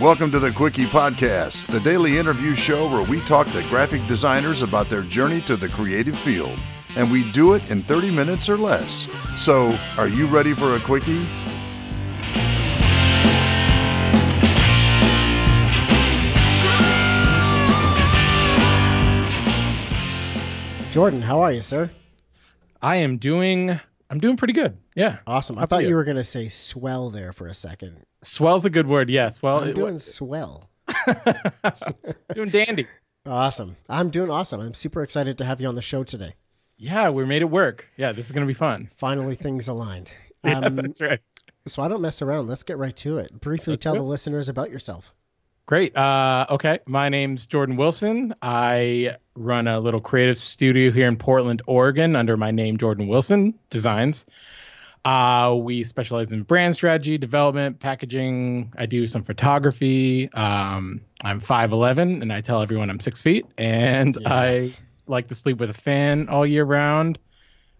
Welcome to the Quickie Podcast, the daily interview show where we talk to graphic designers about their journey to the creative field. And we do it in 30 minutes or less. So, are you ready for a Quickie? Jordan, how are you, sir? I'm doing pretty good. Yeah. Awesome. I thought you were going to say swell there for a second. Swell's a good word. Yes. Well, I'm doing swell. Doing dandy. Awesome. I'm doing awesome. I'm super excited to have you on the show today. Yeah, we made it work. Yeah, this is going to be fun. Finally, things aligned. Yeah, that's right. So I don't mess around. Let's get right to it. Briefly tell the listeners about yourself. Great. Okay. My name's Jordan Wilson. I run a little creative studio here in Portland, Oregon under my name, Jordan Wilson Designs. We specialize in brand strategy, development, packaging. I do some photography. I'm 5'11", and I tell everyone I'm 6 feet. And yes. I like to sleep with a fan all year round.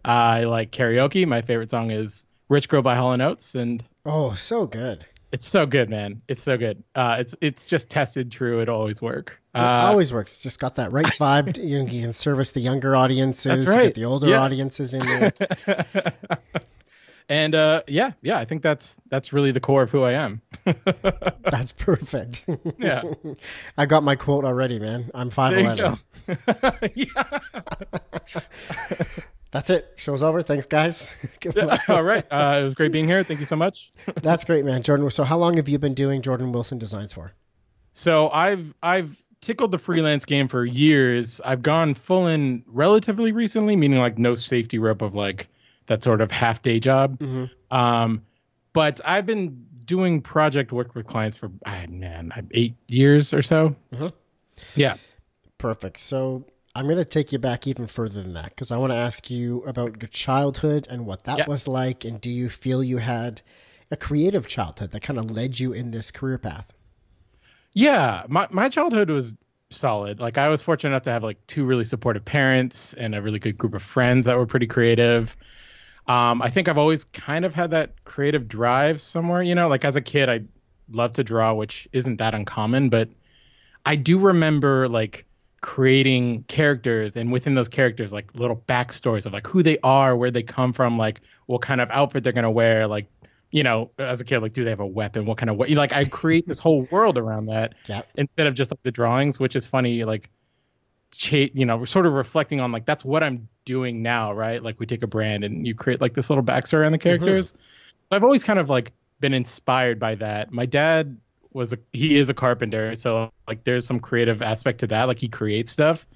I like karaoke. My favorite song is Rich Girl by Hall & Oates. And oh, so good. It's so good, man. It's so good. It's just tested true. It'll always work. It always works. Just got that right vibe. You can service the younger audiences. That's right. Get the older audiences in there. And yeah, I think that's really the core of who I am. That's perfect. Yeah. I got my quote already, man. I'm 5'11". Yeah. That's it. Show's over. Thanks, guys. All right. It was great being here. Thank you so much. That's great, man. Jordan, so how long have you been doing Jordan Wilson Designs for? So I've tickled the freelance game for years. I've gone full in relatively recently, meaning like no safety rope of like that sort of half day job. Mm-hmm. But I've been doing project work with clients for 8 years or so. Mm-hmm. Yeah. Perfect. So I'm going to take you back even further than that because I want to ask you about your childhood and what that was like. And do you feel you had a creative childhood that kind of led you in this career path? Yeah, my childhood was solid. Like I was fortunate enough to have like 2 really supportive parents and a really good group of friends that were pretty creative. I think I've always kind of had that creative drive somewhere, like as a kid, I loved to draw, which isn't that uncommon, but I do remember like creating characters and within those characters, like little backstories of like who they are, where they come from, like what kind of outfit they're going to wear. Like, as a kid, like, do they have a weapon? What kind of weapon? Like I create this whole world around that instead of just like the drawings, which is funny. Like, we're sort of reflecting on like, that's what I'm doing now. Right. Like we take a brand and you create like this little backstory on the characters. Mm-hmm. So I've always kind of like been inspired by that. My dad he is a carpenter. So like there's some creative aspect to that. Like he creates stuff.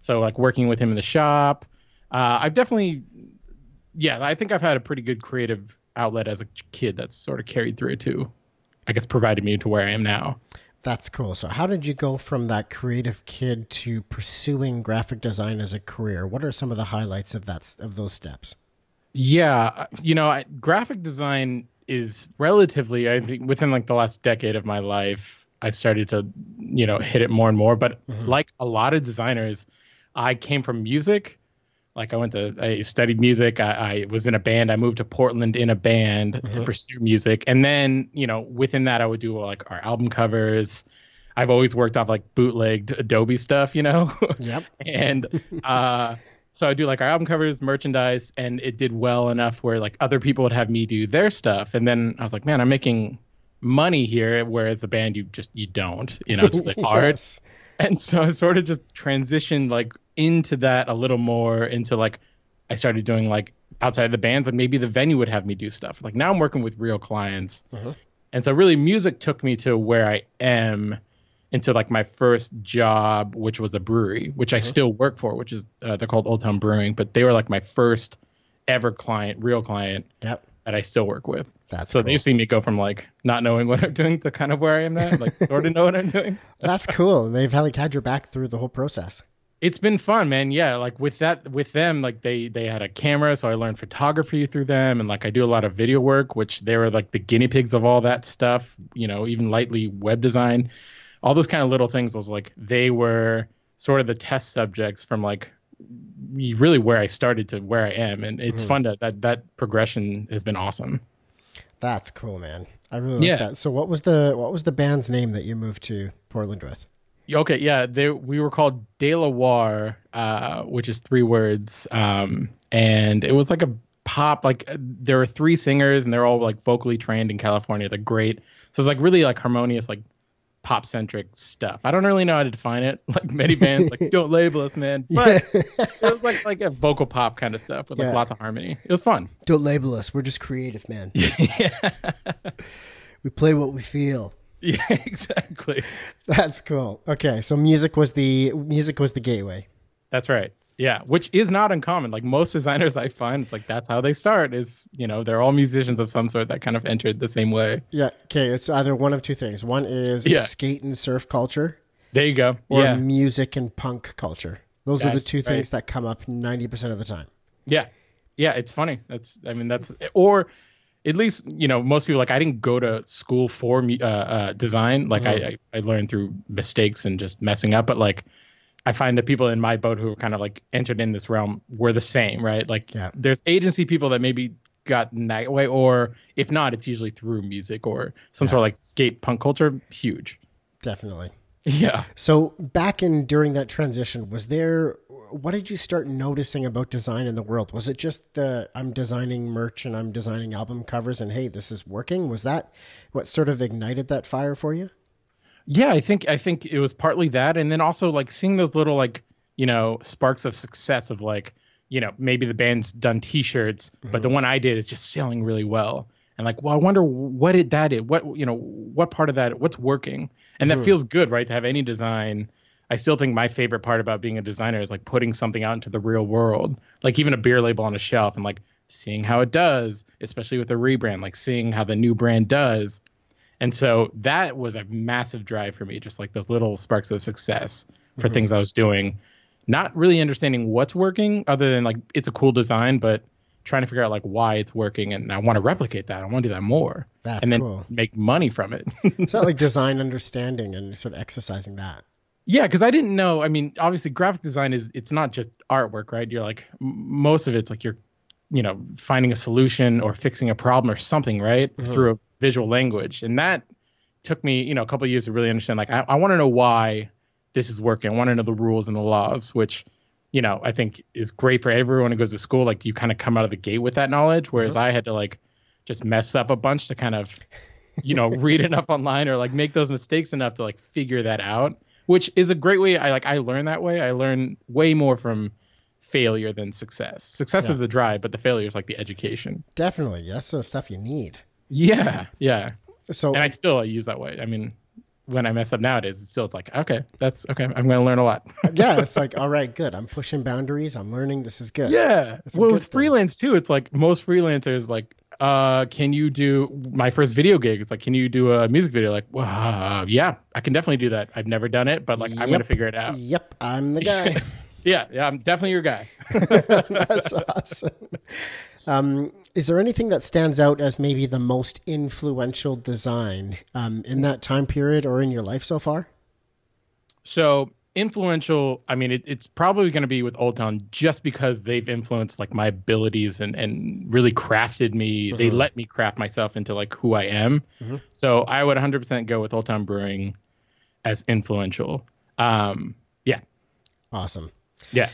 So like working with him in the shop, I've definitely, I think I've had a pretty good creative outlet as a kid that's sort of carried through to, I guess, provided me to where I am now. That's cool. So how did you go from that creative kid to pursuing graphic design as a career? What are some of the highlights of those steps? Yeah, graphic design is relatively, I think, within like the last decade of my life, I've started to, hit it more and more. But like a lot of designers, I came from music. Like I studied music. I was in a band. I moved to Portland in a band to pursue music. And then, within that, I would do like our album covers. I've always worked off like bootlegged Adobe stuff, Yep. And so I do like our album covers, merchandise, and it did well enough where like other people would have me do their stuff. And then I was like, man, I'm making money here. Whereas the band, you don't, it's really hard. Yes. And so I sort of just transitioned like into that a little more into like, I started doing like outside the bands, like maybe the venue would have me do stuff. Like now I'm working with real clients. And so really music took me to where I am into like my first job, which was a brewery, which I still work for, which is they're called Old Town Brewing, but they were like my first ever client, real client that I still work with. That's so cool. They've seen me go from like not knowing what I'm doing to kind of where I am now, like sort of know what I'm doing. That's cool. They've had your back through the whole process. It's been fun, man. Yeah, like with them, like they had a camera, so I learned photography through them, and like I do a lot of video work, which they were like the guinea pigs of all that stuff. Even lightly web design, all those kind of little things. Was like they were sort of the test subjects from like really where I started to where I am, and it's fun that progression has been awesome. That's cool, man. I really like that. So what was the band's name that you moved to Portland with? Okay, yeah, we were called De La War, which is 3 words, and it was like a pop. Like there were 3 singers, and they're all like vocally trained in California. They're great, so it's like really like harmonious, like pop centric stuff. I don't really know how to define it. Like many bands, like don't label us, man. But it was like a vocal pop kind of stuff with like lots of harmony. It was fun. Don't label us. We're just creative, man. Yeah. We play what we feel. Yeah, exactly. That's cool. Okay, so music was the gateway. That's right. Yeah, which is not uncommon. Like most designers I find, it's like that's how they start is, they're all musicians of some sort that kind of entered the same way. Yeah, okay, it's either one of 2 things. One is skate and surf culture. There you go. Or music and punk culture. Those are the 2 things that come up 90% of the time. Yeah. Yeah, it's funny. Or at least, most people, like, I didn't go to school for design. Like, I learned through mistakes and just messing up. But, like, I find that people in my boat who kind of, like, entered in this realm were the same, right? Like, there's agency people that maybe got in that way. Or if not, it's usually through music or some sort of, like, skate punk culture. Huge. Definitely. Yeah. So during that transition, what did you start noticing about design in the world? Was it just I'm designing merch and I'm designing album covers and hey, this is working? Was that what sort of ignited that fire for you? Yeah, I think it was partly that. And then also like seeing those little like, sparks of success of like, maybe the band's done t-shirts, but the one I did is just selling really well. And like, well, I wonder what what part of that, what's working? And that feels good, right? To have any design. I still think my favorite part about being a designer is like putting something out into the real world, like even a beer label on a shelf and like seeing how it does, especially with the rebrand, like seeing how the new brand does. And so that was a massive drive for me, just like those little sparks of success for things I was doing, not really understanding what's working other than like it's a cool design, but trying to figure out like why it's working. And I want to replicate that. I want to do that more. That's and then cool. Make money from it. It's not like design understanding and sort of exercising that. Yeah, because I didn't know. I mean, obviously, graphic design it's not just artwork, right? You're like most of it's like you're, finding a solution or fixing a problem or something, right, through a visual language. And that took me, a couple of years to really understand. Like, I want to know why this is working. I want to know the rules and the laws, which, I think is great for everyone who goes to school. Like, you kind of come out of the gate with that knowledge, whereas I had to like just mess up a bunch to kind of, read enough online or like make those mistakes enough to like figure that out. Which is a great way. I learn that way. I learn way more from failure than success. Success is the drive, but the failure is like the education. Definitely. That's the stuff you need. Yeah. Yeah. So, and I use that way. I mean, when I mess up nowadays, it's like, okay, that's okay. I'm going to learn a lot. Yeah. It's like, all right, good. I'm pushing boundaries. I'm learning. This is good. Yeah. Well, with freelance too, it's like most freelancers, like, can you do my first video gig? It's like, can you do a music video? Like, yeah, I can definitely do that. I've never done it, but like, I'm going to figure it out. Yep. I'm the guy. Yeah. I'm definitely your guy. That's awesome. Is there anything that stands out as maybe the most influential design in that time period or in your life so far? So influential, I mean, it's probably going to be with Old Town just because they've influenced like my abilities and really crafted me. They let me craft myself into like who I am. So I would 100% go with Old Town Brewing as influential. Yeah. Awesome. Yeah.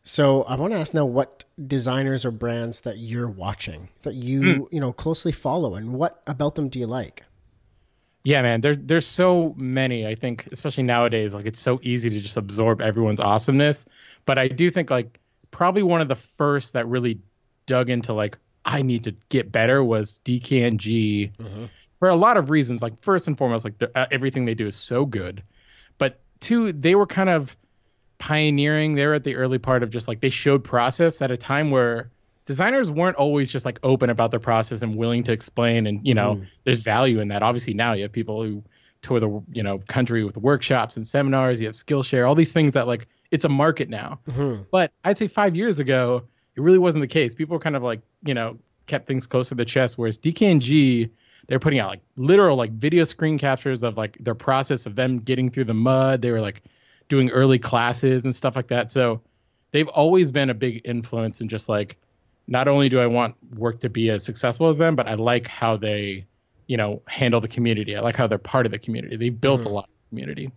So I want to ask now what designers or brands that you're watching that you, closely follow and what about them do you like? Yeah, man, there's so many. I think, especially nowadays, like it's so easy to just absorb everyone's awesomeness. But I do think like probably one of the first that really dug into like I need to get better was DKNG for a lot of reasons. Like first and foremost, like everything they do is so good. But two, they were kind of pioneering. They were at the early part of just like they showed process at a time where designers weren't always just like open about their process and willing to explain. And, there's value in that. Obviously now you have people who tour the, country with workshops and seminars. You have Skillshare, all these things that like it's a market now. But I'd say 5 years ago, it really wasn't the case. People kind of like, kept things close to the chest. Whereas DKNG, they're putting out like literal like video screen captures of like their process of them getting through the mud. They were like doing early classes and stuff like that. So they've always been a big influence in just like not only do I want work to be as successful as them, but I like how they, handle the community. I like how they're part of the community. They've built a lot of community.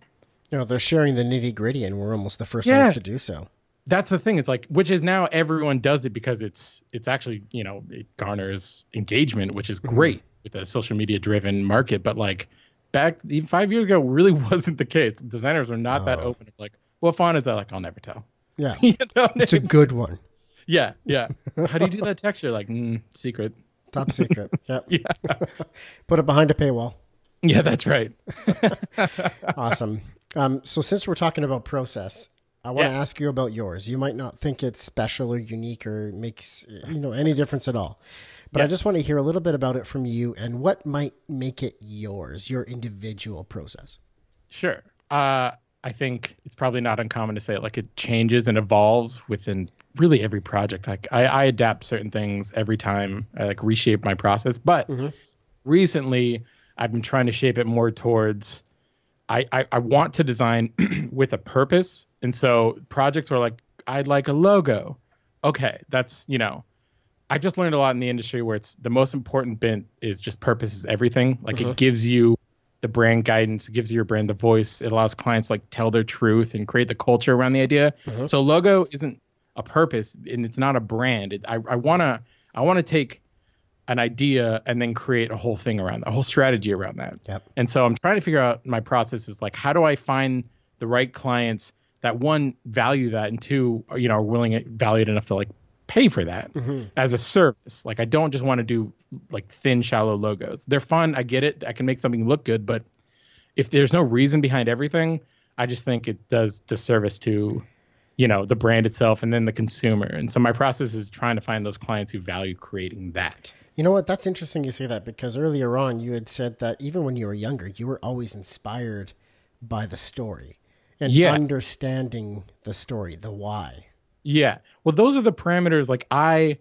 They're sharing the nitty gritty, and we're almost the first ones to do so. That's the thing. It's like, which is now everyone does it because it's actually, it garners engagement, which is great with a social media driven market. But like back even 5 years ago, really wasn't the case. Designers were not that open. It's like, what font is that? Like, I'll never tell. Yeah. It's a good one. Yeah. Yeah. How do you do that texture? Like, secret. Top secret. Yep. Yeah. Put it behind a paywall. Yeah, that's right. Awesome. So since we're talking about process, I want to ask you about yours. You might not think it's special or unique or makes any difference at all, but I just want to hear a little bit about it from you and what might make it yours, your individual process. Sure. I think it's probably not uncommon to say it. Like, it changes and evolves within really every project. Like I adapt certain things every time I like reshape my process, but recently I've been trying to shape it more towards I want to design with a purpose. And so projects were like, I'd like a logo. Okay. That's, I just learned a lot in the industry where it's the most important bit is just purpose is everything. Like it gives you the brand guidance, it gives your brand the voice. It allows clients like tell their truth and create the culture around the idea. So logo isn't a purpose and it's not a brand. I want to take an idea and then create a whole thing around that, a whole strategy around that. Yep. And so I'm trying to figure out my process is like, how do I find the right clients that one value that and two, are willing, valued enough to like pay for that as a service. Like I don't just want to do like thin, shallow logos. They're fun. I get it. I can make something look good, but if there's no reason behind everything, I just think it does disservice to, the brand itself and then the consumer. And so my process is trying to find those clients who value creating that. You know what? That's interesting you say that because earlier on you had said that even when you were younger, you were always inspired by the story and understanding the story, the why. Yeah. Well, those are the parameters. Like I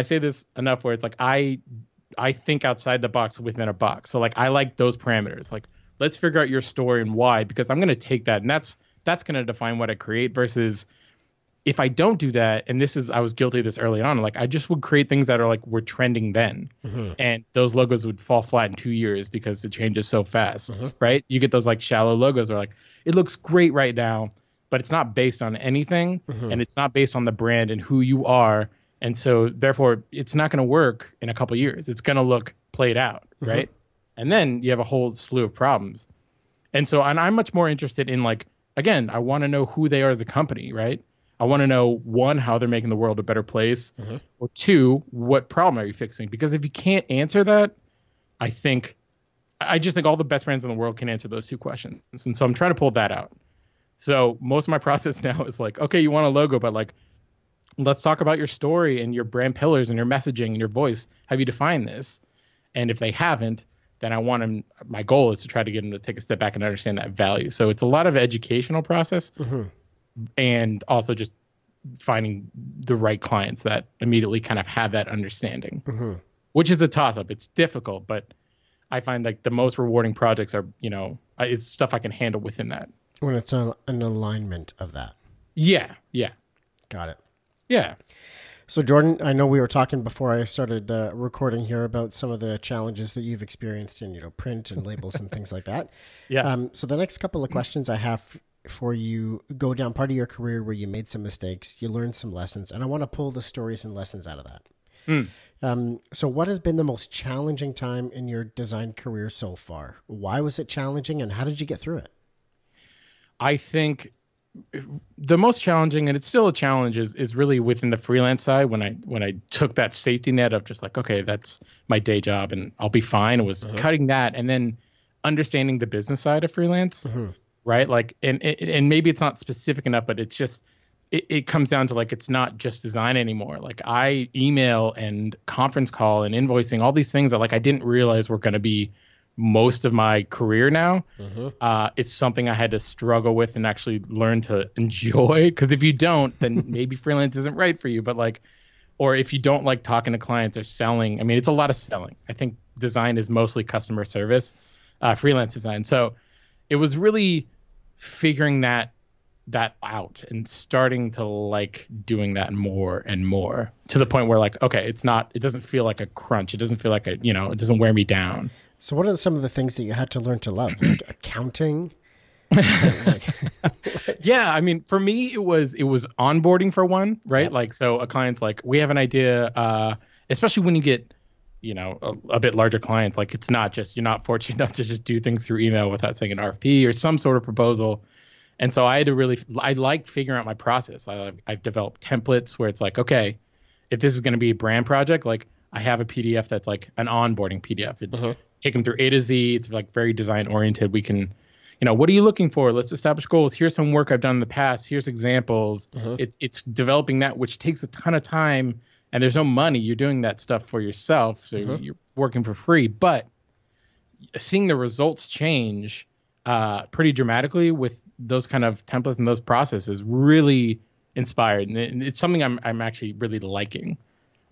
say this enough where it's like, I think outside the box within a box. So like, I like those parameters. Like, let's figure out your story and why, because I'm going to take that and that's going to define what I create versus if I don't do that. And I was guilty of this early on. Like I just would create things that are like, were trending then. And those logos would fall flat in 2 years because it changes so fast, right? You get those like shallow logos where like, it looks great right now, but it's not based on anything and it's not based on the brand and who you are. And so therefore it's not going to work in a couple of years. It's going to look played out. Right. And then you have a whole slew of problems. And so, and I'm much more interested in like, again, I want to know who they are as a company, right? I want to know one, how they're making the world a better place or two, what problem are you fixing? Because if you can't answer that, I just think all the best brands in the world can answer those two questions. And so I'm trying to pull that out. So most of my process now is like, okay, you want a logo, but like, let's talk about your story and your brand pillars and your messaging and your voice. Have you defined this? And if they haven't, then my goal is to try to get them to take a step back and understand that value. So it's a lot of educational process and also just finding the right clients that immediately kind of have that understanding, which is a toss up. It's difficult, but I find like the most rewarding projects are, it's stuff I can handle within that. When it's an alignment of that. Yeah. Yeah. Got it. Yeah. So Jordan, I know we were talking before I started recording here about some of the challenges that you've experienced in, print and labels and things like that. Yeah. So the next couple of questions I have for you go down part of your career where you made some mistakes, you learned some lessons, and I want to pull the stories and lessons out of that. So what has been the most challenging time in your design career so far? Why was it challenging and how did you get through it? I think the most challenging, and it's still a challenge, is really within the freelance side. When I took that safety net of just like, okay, that's my day job and I'll be fine. It was cutting that and then understanding the business side of freelance, right? Like, and maybe it's not specific enough, but it's just, it comes down to like, it's not just design anymore. Like I email and conference call and invoicing, all these things that like, I didn't realize were going to be most of my career now. It's something I had to struggle with and actually learn to enjoy. Because if you don't, then maybe freelance isn't right for you. But like, or if you don't like talking to clients or selling, I mean, it's a lot of selling. I think design is mostly customer service, freelance design. So it was really figuring that that out and starting to like doing that more and more, to the point where like, okay, it doesn't feel like a crunch. It doesn't feel like it doesn't wear me down. So what are some of the things that you had to learn to love? Like accounting? Yeah, I mean, for me, it was onboarding for one, right? Like, so a client's like, we have an idea, especially when you get, a bit larger clients, like it's not just, you're not fortunate enough to just do things through email without saying an RFP or some sort of proposal. And so I like figuring out my process. I've developed templates where it's like, okay, if this is going to be a brand project, like I have a PDF that's like an onboarding PDF. Take them through A to Z. It's like very design oriented. We can, what are you looking for? Let's establish goals. Here's some work I've done in the past. Here's examples. It's developing that, which takes a ton of time, and there's no money. You're doing that stuff for yourself, so you're working for free. But seeing the results change pretty dramatically with those kind of templates and those processes really inspired, and it's something I'm actually really liking.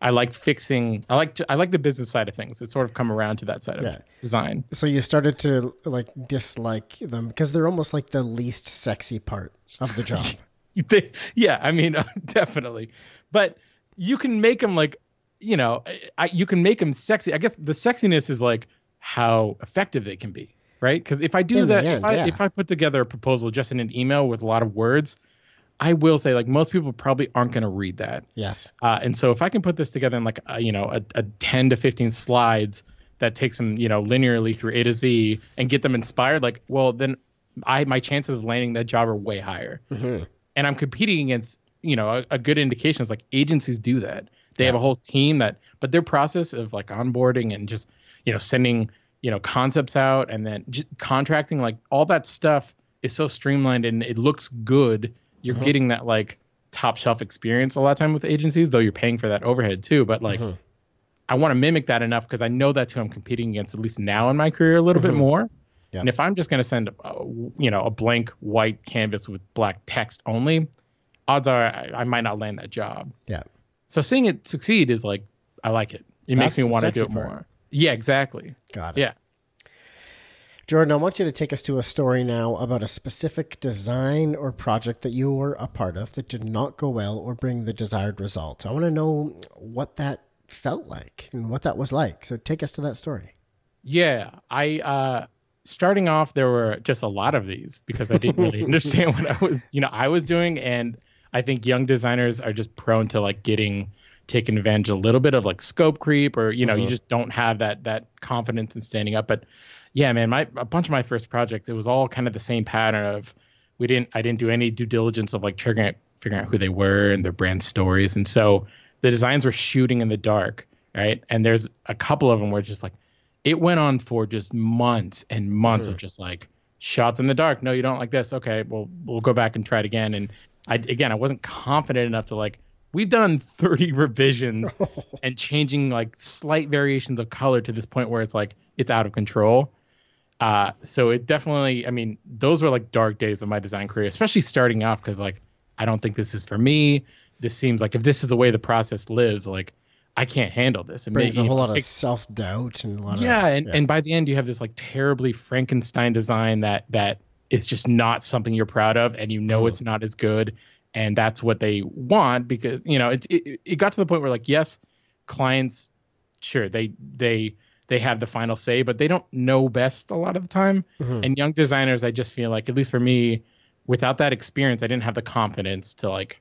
I like the business side of things. It's sort of come around to that side of design. So you started to like dislike them because they're almost like the least sexy part of the job. Yeah, I mean, definitely. But you can make them like, you can make them sexy. I guess the sexiness is like how effective they can be, right? Because if I do that, if I put together a proposal just in an email with a lot of words, I will say, like, most people probably aren't going to read that. Yes. And so if I can put this together in like, a 10 to 15 slides that takes them, linearly through A to Z and get them inspired, like, well, then my chances of landing that job are way higher. And I'm competing against, a good indication is like agencies do that. They have a whole team but their process of like onboarding and just, sending, concepts out and then just contracting, like all that stuff is so streamlined and it looks good. You're getting that like top shelf experience a lot of time with agencies, though you're paying for that overhead too. But like, I want to mimic that enough because I know that's who I'm competing against, at least now in my career, a little bit more. And if I'm just going to send, a blank white canvas with black text only, odds are I might not land that job. Yeah. So seeing it succeed is like, I like it. It makes me want to do it more. Yeah, exactly. Got it. Yeah. Jordan, I want you to take us to a story now about a specific design or project that you were a part of that did not go well or bring the desired result. I want to know what that felt like and what that was like. So take us to that story. Yeah, starting off, there were just a lot of these because I didn't really understand what I was doing. And I think young designers are just prone to like getting taken advantage a little bit of like scope creep, or, you just don't have that confidence in standing up. But yeah, man, a bunch of my first projects, it was all kind of the same pattern of I didn't do any due diligence of like figuring out who they were and their brand stories. And so the designs were shooting in the dark, right? And there's a couple of them where just like, it went on for just months and months of just like shots in the dark. No, you don't like this. Okay, well, we'll go back and try it again. And I wasn't confident enough to like, we've done 30 revisions and changing like slight variations of color to this point where it's like, it's out of control. So it definitely, I mean, those were like dark days of my design career, especially starting off, because like, I don't think this is for me. This seems like if this is the way the process lives, like I can't handle this. It brings a whole lot of self-doubt and a lot of and by the end you have this like terribly Frankenstein design that is just not something you're proud of, and it's not as good, and that's what they want, because it got to the point where like, yes, clients, sure, they have the final say, but they don't know best a lot of the time. And young designers, I just feel like, at least for me, without that experience, I didn't have the confidence to like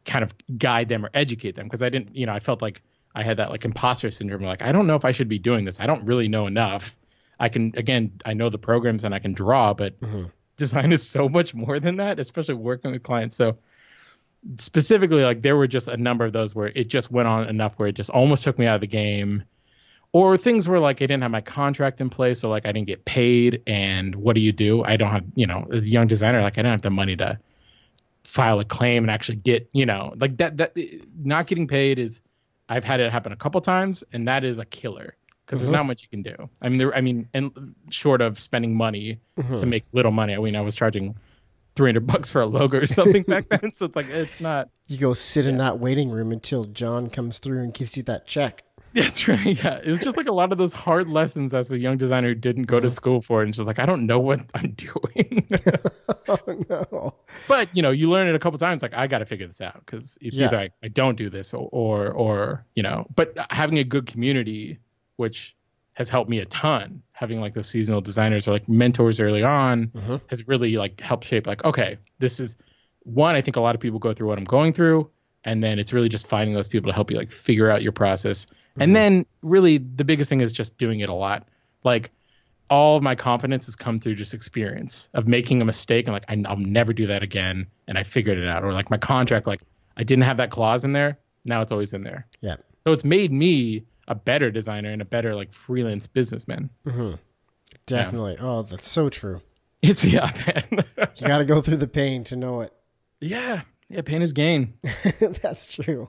kind of guide them or educate them, because I didn't, I felt like I had that like imposter syndrome. Like, I don't know if I should be doing this. I don't really know enough. I know the programs and I can draw, but design is so much more than that, especially working with clients. So specifically, like, there were just a number of those where it just went on enough where it just almost took me out of the game. Or things where like I didn't have my contract in place, or like I didn't get paid. And what do? I don't have, as a young designer, like I don't have the money to file a claim and actually get, like that not getting paid is, I've had it happen a couple times, and that is a killer, because there's not much you can do. And short of spending money to make little money. I mean, I was charging $300 for a logo or something back then. So it's like, it's not. You go sit in that waiting room until John comes through and gives you that check. That's right. Yeah. It was just like a lot of those hard lessons as a young designer who didn't go to school for it. And just like, I don't know what I'm doing. Oh, no. But, you learn it a couple times. Like, I got to figure this out because it's either I don't do this or, but having a good community, which has helped me a ton, having like those seasonal designers or like mentors early on has really like helped shape like, okay, this is one, I think a lot of people go through what I'm going through. And then it's really just finding those people to help you like figure out your process. And then really the biggest thing is just doing it a lot. Like, all of my confidence has come through just experience of making a mistake and like I'll never do that again, and I figured it out. Or like my contract, like I didn't have that clause in there, now it's always in there. Yeah. So it's made me a better designer and a better like freelance businessman. Definitely. Yeah. Oh, that's so true. It's man. You got to go through the pain to know it. Yeah, pain is gain. That's true.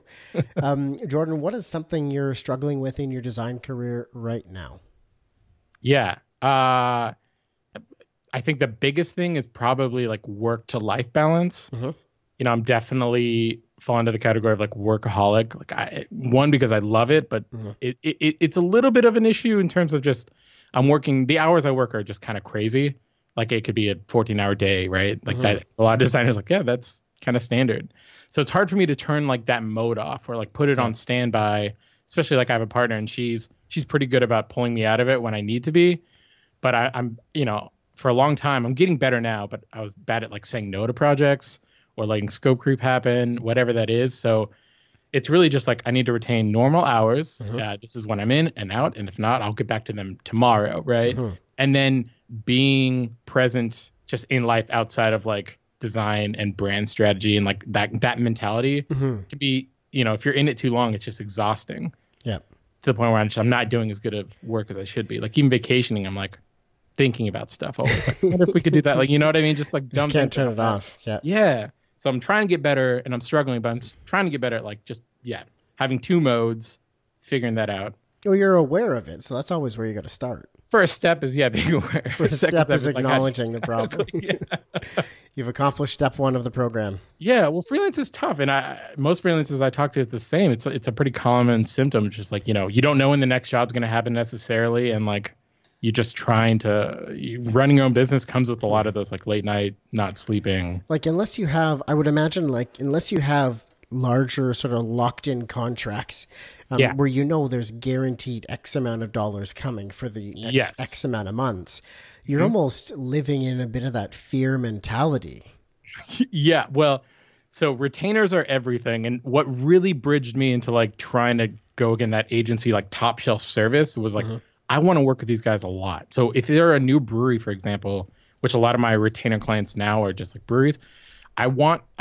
Jordan, what is something you're struggling with in your design career right now? Yeah. I think the biggest thing is probably like work to life balance. I'm definitely fall into the category of like workaholic. Like one, because I love it, but it's a little bit of an issue in terms of just the hours I work are just kind of crazy. Like it could be a 14-hour day, right? Like that. A lot of designers like, yeah, that's kind of standard. So it's hard for me to turn like that mode off or like put it on standby, especially like I have a partner and she's pretty good about pulling me out of it when I need to be. But I'm, for a long time, I'm getting better now, but I was bad at like saying no to projects or letting scope creep happen, whatever that is. So it's really just like I need to retain normal hours. This is when I'm in and out. And if not, I'll get back to them tomorrow. Right. And then being present just in life outside of like design and brand strategy and like that mentality can be, if you're in it too long, it's just exhausting. Yeah. To the point where I'm not doing as good of work as I should be. Like even vacationing, I'm like thinking about stuff always. Like, what if we could do that? Like, you know what I mean? Just like dumb. Just can't turn it off. Yeah. Yeah. So I'm trying to get better and I'm struggling, but I'm trying to get better at like just, having two modes, figuring that out. Well, you're aware of it. So that's always where you got to start. First step is, being aware. First step is acknowledging the problem. You've accomplished step one of the program. Yeah, well, freelance is tough. And most freelancers I talk to, it's the same. It's a pretty common symptom. It's just like, you don't know when the next job's going to happen necessarily. And like, you're just running your own business comes with a lot of those like late night, not sleeping. Like, unless you have larger sort of locked in contracts where there's guaranteed X amount of dollars coming for the next X amount of months, you're almost living in a bit of that fear mentality. Yeah, well, so retainers are everything. And what really bridged me into like trying to go again that agency like top shelf service was like, I want to work with these guys a lot. So if they're a new brewery, for example, which a lot of my retainer clients now are just like breweries, I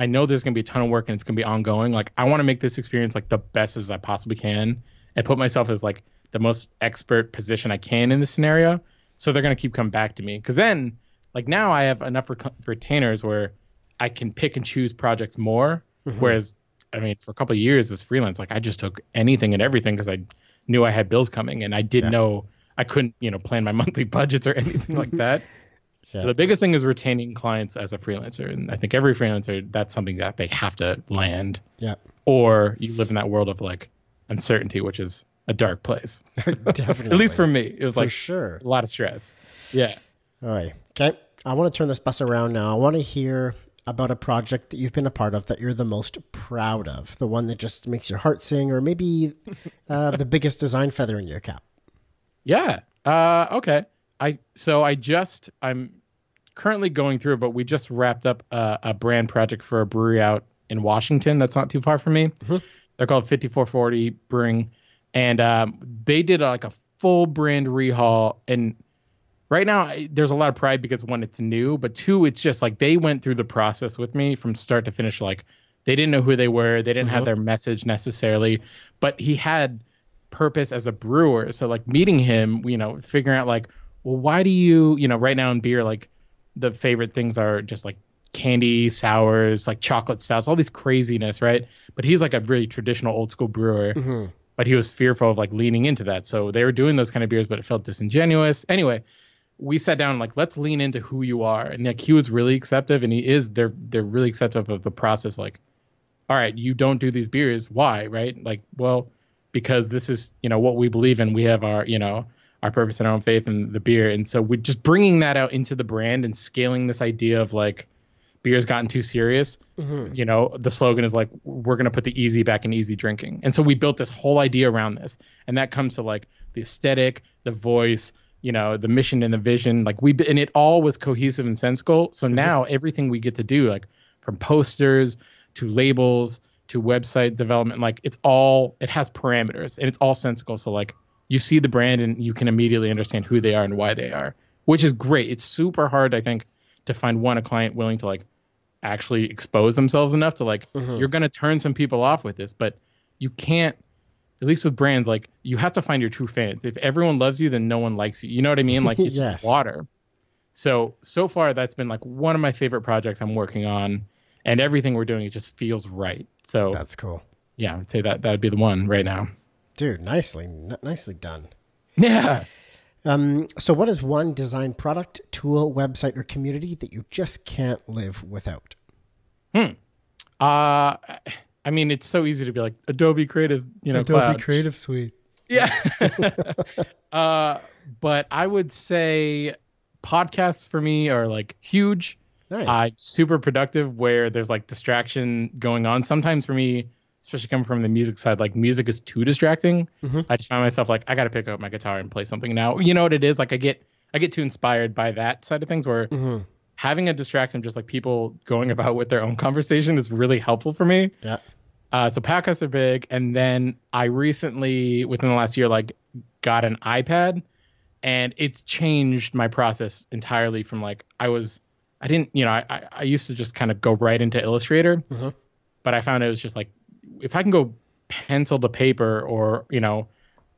know there's going to be a ton of work and it's going to be ongoing. Like I want to make this experience like the best as I possibly can and put myself as like the most expert position I can in this scenario. So they're going to keep coming back to me. Cause then like now I have enough retainers where I can pick and choose projects more. Whereas, I mean, for a couple of years as freelance, like I just took anything and everything cause I knew I had bills coming and I didn't know I couldn't, plan my monthly budgets or anything like that. So the biggest thing is retaining clients as a freelancer. And I think every freelancer, that's something that they have to land. Yeah. Or you live in that world of like uncertainty, which is a dark place. Definitely. At least for me. It was for like sure. A lot of stress. Yeah. All right. Okay. I want to turn this bus around now. I want to hear about a project that you've been a part of that you're the most proud of. The one that just makes your heart sing, or maybe the biggest design feather in your cap. Yeah. Okay. I'm currently going through it, but we just wrapped up a brand project for a brewery out in Washington that's not too far from me. They're called 5440 Brewing, and they did like a full brand rehaul. And right now there's a lot of pride because one, it's new, but two, it's just like they went through the process with me from start to finish. Like they didn't know who they were, they didn't have their message necessarily, but he had purpose as a brewer. So like meeting him, figuring out like, well, why do you, right now in beer, like the favorite things are just like candy, sours, like chocolate stouts, all these craziness, right? But he's like a really traditional old school brewer, but he was fearful of like leaning into that. So they were doing those kind of beers, but it felt disingenuous. Anyway, we sat down like, let's lean into who you are. And like, he was really acceptive, and they're really acceptive of the process. Like, all right, you don't do these beers. Why? Right? Like, well, because this is, what we believe in. We have our, our purpose and our own faith in the beer. And so we're just bringing that out into the brand and scaling this idea of like, beer's gotten too serious. You know, the slogan is like, we're going to put the easy back in easy drinking. And so we built this whole idea around this. And that comes to like the aesthetic, the voice, you know, the mission and the vision. Like and it all was cohesive and sensical. So now everything we get to do, like from posters to labels to website development, like it has parameters and it's all sensical. So like you see the brand and you can immediately understand who they are and why they are, which is great. It's super hard, I think, to find a client willing to like actually expose themselves enough to like, you're going to turn some people off with this, but you can't, at least with brands, like you have to find your true fans. If everyone loves you, then no one likes you. You know what I mean? Like it's just water. So far that's been like one of my favorite projects I'm working on, and everything we're doing, it just feels right. So that's cool. Yeah. I'd say that would be the one right now. Dude, nicely done. Yeah. So what is one design product, tool, website, or community that you just can't live without? I mean, it's so easy to be like Adobe Creative, Adobe Cloud. Creative Suite. Yeah. But I would say podcasts for me are like huge. Nice. Super productive where there's like distraction going on. Sometimes for me, especially coming from the music side, like music is too distracting. I just find myself like, I got to pick up my guitar and play something now. You know what it is? Like I get too inspired by that side of things where having a distraction, just like people going about with their own conversation, is really helpful for me. Yeah. So podcasts are big. And then I recently, within the last year, like got an iPad, and it's changed my process entirely from like, I used to just kind of go right into Illustrator, but I found it was just like, if I can go pencil to paper or,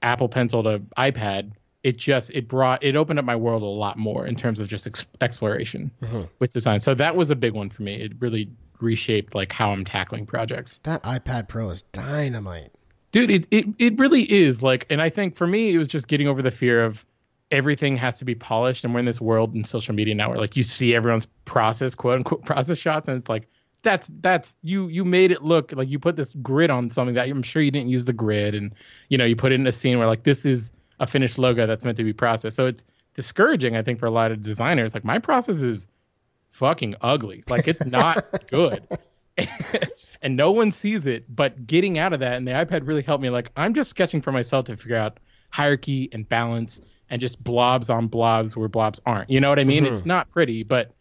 Apple Pencil to iPad, it opened up my world a lot more in terms of just exploration with design. So that was a big one for me. It really reshaped like how I'm tackling projects. That iPad Pro is dynamite. Dude, it really is. Like, and I think for me, it was just getting over the fear of everything has to be polished. And we're in this world in social media now where like you see everyone's process, quote unquote process shots, and it's like, that's you made it look like you put this grid on something that I'm sure you didn't use the grid, and you put it in a scene where like this is a finished logo that's meant to be processed. So it's discouraging, I think, for a lot of designers. Like my process is fucking ugly. Like it's not good. And no one sees it, but getting out of that, and the iPad really helped me. Like I'm just sketching for myself to figure out hierarchy and balance and just blobs on blobs where blobs aren't. You know what I mean? It's not pretty, but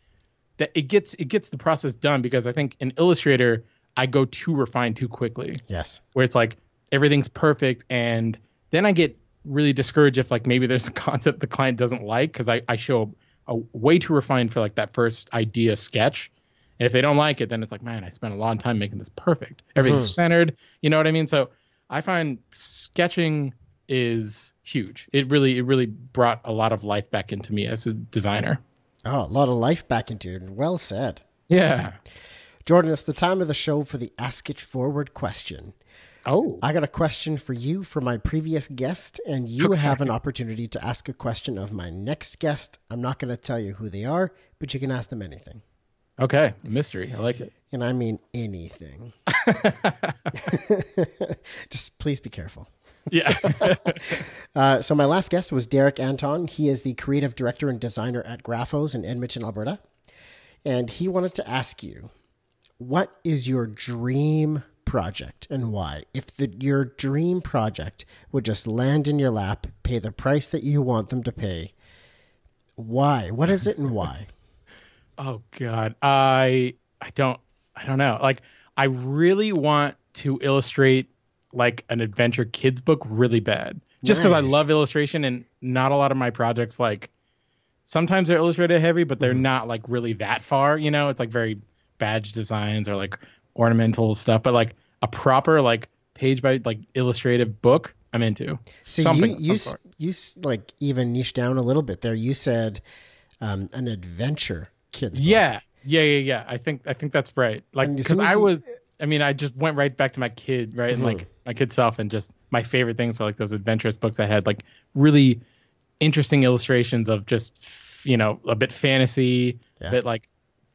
that it gets the process done, because I think in Illustrator I go too refined too quickly. Yes. Where it's like everything's perfect, and then I get really discouraged if like maybe there's a concept the client doesn't like, because I show a way too refined for like that first idea sketch. And if they don't like it, then it's like, man, I spent a long time making this perfect. Everything's centered. You know what I mean? So I find sketching is huge. It really brought a lot of life back into me as a designer. Oh, a lot of life back into it. Well said. Yeah. Jordan, it's the time of the show for the Ask It Forward question. Oh. I got a question for you from my previous guest, and you have an opportunity to ask a question of my next guest. I'm not going to tell you who they are, but you can ask them anything. Okay. Mystery. I like it. And I mean anything. Just please be careful. Yeah. So my last guest was Derek Anton. He is the creative director and designer at Graphos in Edmonton, Alberta. And he wanted to ask you, what is your dream project and why? If your dream project would just land in your lap, pay the price that you want them to pay, why? What is it and why? Oh God. I don't know. Like I really want to illustrate like an adventure kids book really bad, just because I love illustration, and not a lot of my projects, like sometimes they're illustrated heavy, but they're not like really that far, it's like very badge designs or like ornamental stuff, but like a proper like page by like illustrative book I'm into. So something you like even niche down a little bit there. You said an adventure kids book. Yeah. I think that's right. Like, because I just went right back to my kid, right? And like my kid self, and just my favorite things were like those adventurous books that had like really interesting illustrations of just, a bit fantasy, a bit like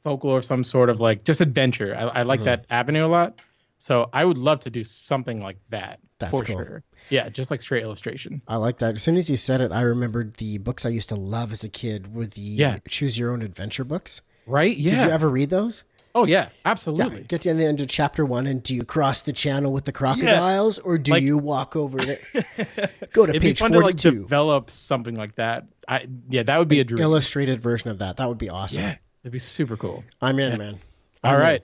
folklore of some sort of like just adventure. I like that avenue a lot. So I would love to do something like that. That's for cool. Sure. Yeah, just like straight illustration. I like that. As soon as you said it, I remembered the books I used to love as a kid were the Choose Your Own Adventure books. Right? Yeah. Did you ever read those? Oh yeah, Yeah, absolutely. get to the end of chapter 1, and do you cross the channel with the crocodiles, or do you walk over there? Go to It'd page be fun 42. to like develop something like that. That would be a dream. Illustrated version of that. That would be awesome. Yeah, it'd be super cool. I'm in, man. All right.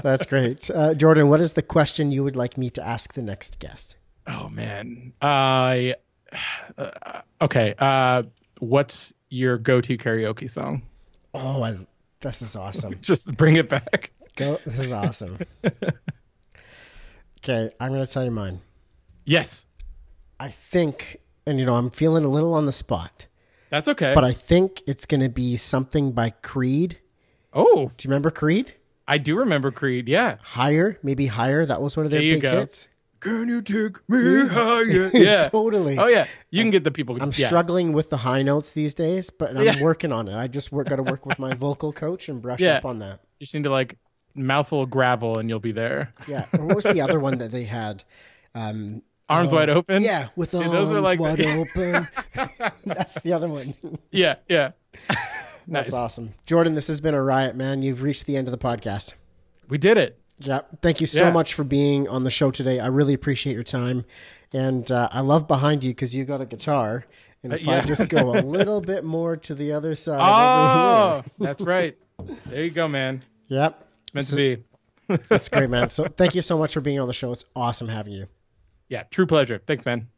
That's great. Jordan, what is the question you would like me to ask the next guest? Oh man. Okay. What's your go-to karaoke song? Oh, this is awesome. Just bring it back. This is awesome. Okay, I'm going to tell you mine. Yes. I think, and I'm feeling a little on the spot. That's okay. But I think it's going to be something by Creed. Oh. Do you remember Creed? I do remember Creed, yeah. Maybe Higher. That was one of their big hits. Can you take me higher? Yeah. Totally. Oh, yeah. You can get the people. I'm struggling with the high notes these days, but I'm working on it. I just got to work with my vocal coach and brush up on that. You just need to like mouthful of gravel and you'll be there. Yeah. Or what was the other one that they had? Arms wide open? Yeah, with arms wide open. That's the other one. Yeah. That's Nice. awesome. Jordan, this has been a riot, man. You've reached the end of the podcast. We did it. Yeah. Thank you so much for being on the show today. I really appreciate your time. And I love behind you because you got a guitar. And if I just go a little bit more to the other side. Oh, that's right. There you go, man. Yep. Meant to be. That's great, man. So thank you so much for being on the show. It's awesome having you. Yeah, true pleasure. Thanks, man.